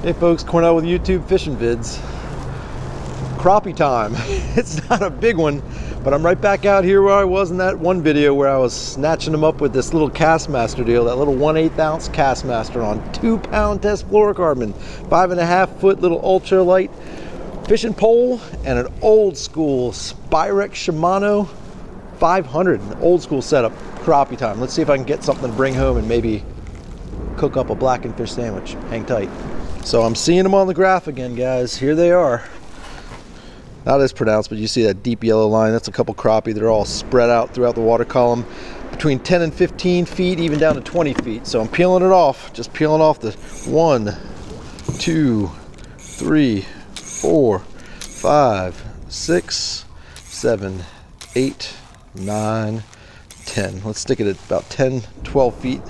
Hey folks, Cornell with YouTube Fishing Vids. Crappie time. It's not a big one, but I'm right back out here where I was in that one video where I was snatching them up with this little Kastmaster deal, that little 1/8 ounce Kastmaster on 2-pound test fluorocarbon, 5.5 foot little ultralight fishing pole, and an old school Spyrex Shimano 500, an old school setup. Crappie time. Let's see if I can get something to bring home and maybe cook up a blackened fish sandwich. Hang tight. So I'm seeing them on the graph again, guys. Here they are. Not as pronounced, but you see that deep yellow line. That's a couple crappie. They're all spread out throughout the water column, between 10 and 15 feet, even down to 20 feet. So I'm peeling it off, just peeling off the 1, 2, 3, 4, 5, 6, 7, 8, 9, 10. Let's stick it at about 10, 12 feet.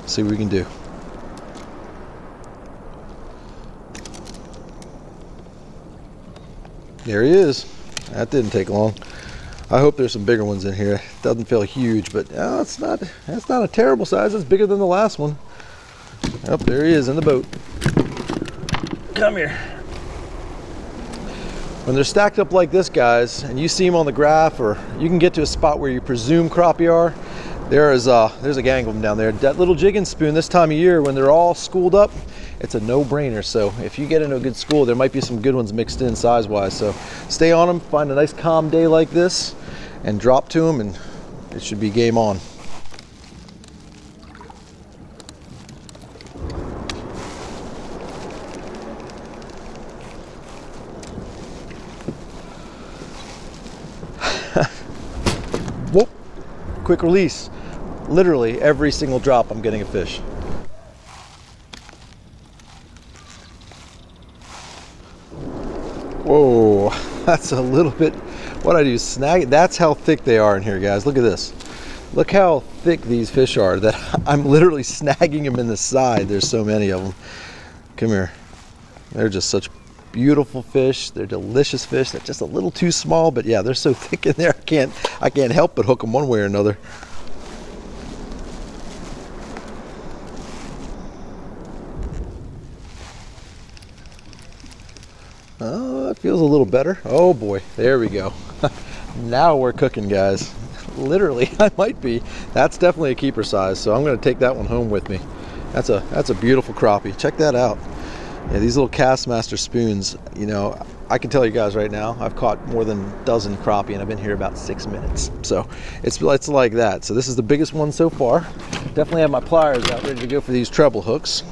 See what we can do. There he is. That didn't take long. I hope there's some bigger ones in here. Doesn't feel huge, but that's not a terrible size. It's bigger than the last one. Oh, there he is in the boat. Come here. When they're stacked up like this, guys, and you see them on the graph, or you can get to a spot where you presume crappie are, there's a gang of them down there. That little jigging spoon this time of year, when they're all schooled up, it's a no-brainer. So if you get into a good school, there might be some good ones mixed in size-wise. So stay on them, find a nice calm day like this, and drop to them, and it should be game on. Whoop! Quick release. Literally every single drop I'm getting a fish. Whoa, that's a little bit, what I do is snag it. That's how thick they are in here, guys. Look at this. Look how thick these fish are, that I'm literally snagging them in the side. There's so many of them. Come here. They're just such beautiful fish. They're delicious fish. They're just a little too small, but yeah, they're so thick in there, I can't help but hook them one way or another. Oh, it feels a little better. Oh boy, there we go. Now we're cooking, guys. Literally, I might be. That's definitely a keeper size, so I'm going to take that one home with me. That's a beautiful crappie. Check that out. Yeah, these little Kastmaster spoons, you know, I can tell you guys right now, I've caught more than a dozen crappie, and I've been here about 6 minutes. So it's like that. So this is the biggest one so far. Definitely have my pliers out ready to go for these treble hooks.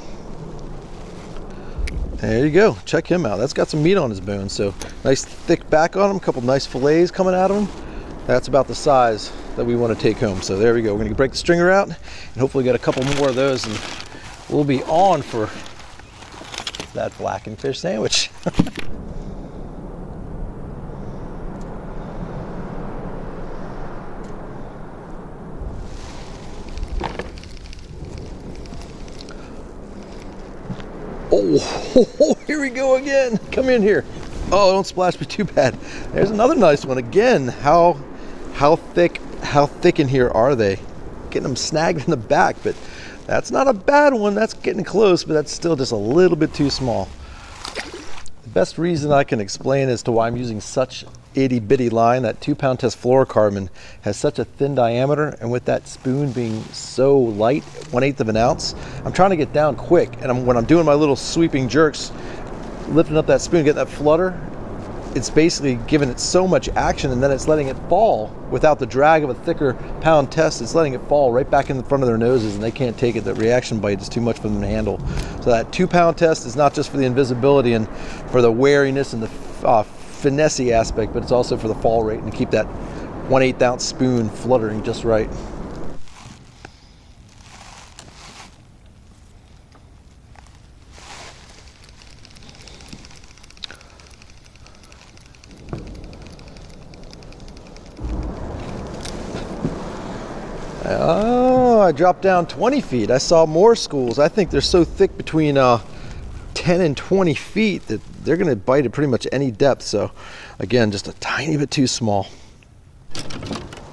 There you go. Check him out. That's got some meat on his bone. So nice thick back on him. A couple nice fillets coming out of him. That's about the size that we want to take home. So there we go. We're going to break the stringer out and hopefully get a couple more of those, and we'll be on for that blackened fish sandwich. Oh, here we go again. Come in here. Oh, don't splash me too bad. There's another nice one again. How thick in here are they? Getting them snagged in the back, but that's not a bad one. That's getting close, but that's still just a little bit too small. The best reason I can explain as to why I'm using such itty-bitty line, that 2-pound test fluorocarbon has such a thin diameter, and with that spoon being so light, 1/8 of an ounce, I'm trying to get down quick, and when I'm doing my little sweeping jerks, lifting up that spoon, getting that flutter, it's basically giving it so much action, and then it's letting it fall without the drag of a thicker pound test. It's letting it fall right back in the front of their noses, and they can't take it. The reaction bite is too much for them to handle. So that 2-pound test is not just for the invisibility and for the wariness and the finesse aspect, but it's also for the fall rate and to keep that 1/8 ounce spoon fluttering just right. Oh, I dropped down 20 feet. I saw more schools. I think they're so thick between 10 and 20 feet that they're going to bite at pretty much any depth. So again, just a tiny bit too small.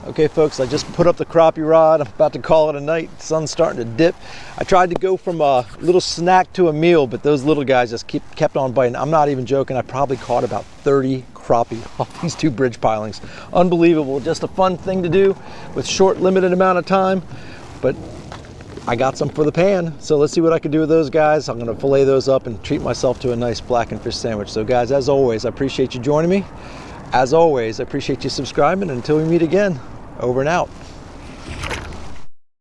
Okay folks, I just put up the crappie rod. I'm about to call it a night. The sun's starting to dip. I tried to go from a little snack to a meal, but those little guys just kept on biting. I'm not even joking. I probably caught about 30 crappie off these 2 bridge pilings. Unbelievable. Just a fun thing to do with short, limited amount of time. But I got some for the pan, so let's see what I can do with those guys. I'm gonna fillet those up and treat myself to a nice blackened fish sandwich. So guys, as always, I appreciate you joining me. As always, I appreciate you subscribing. Until we meet again, over and out.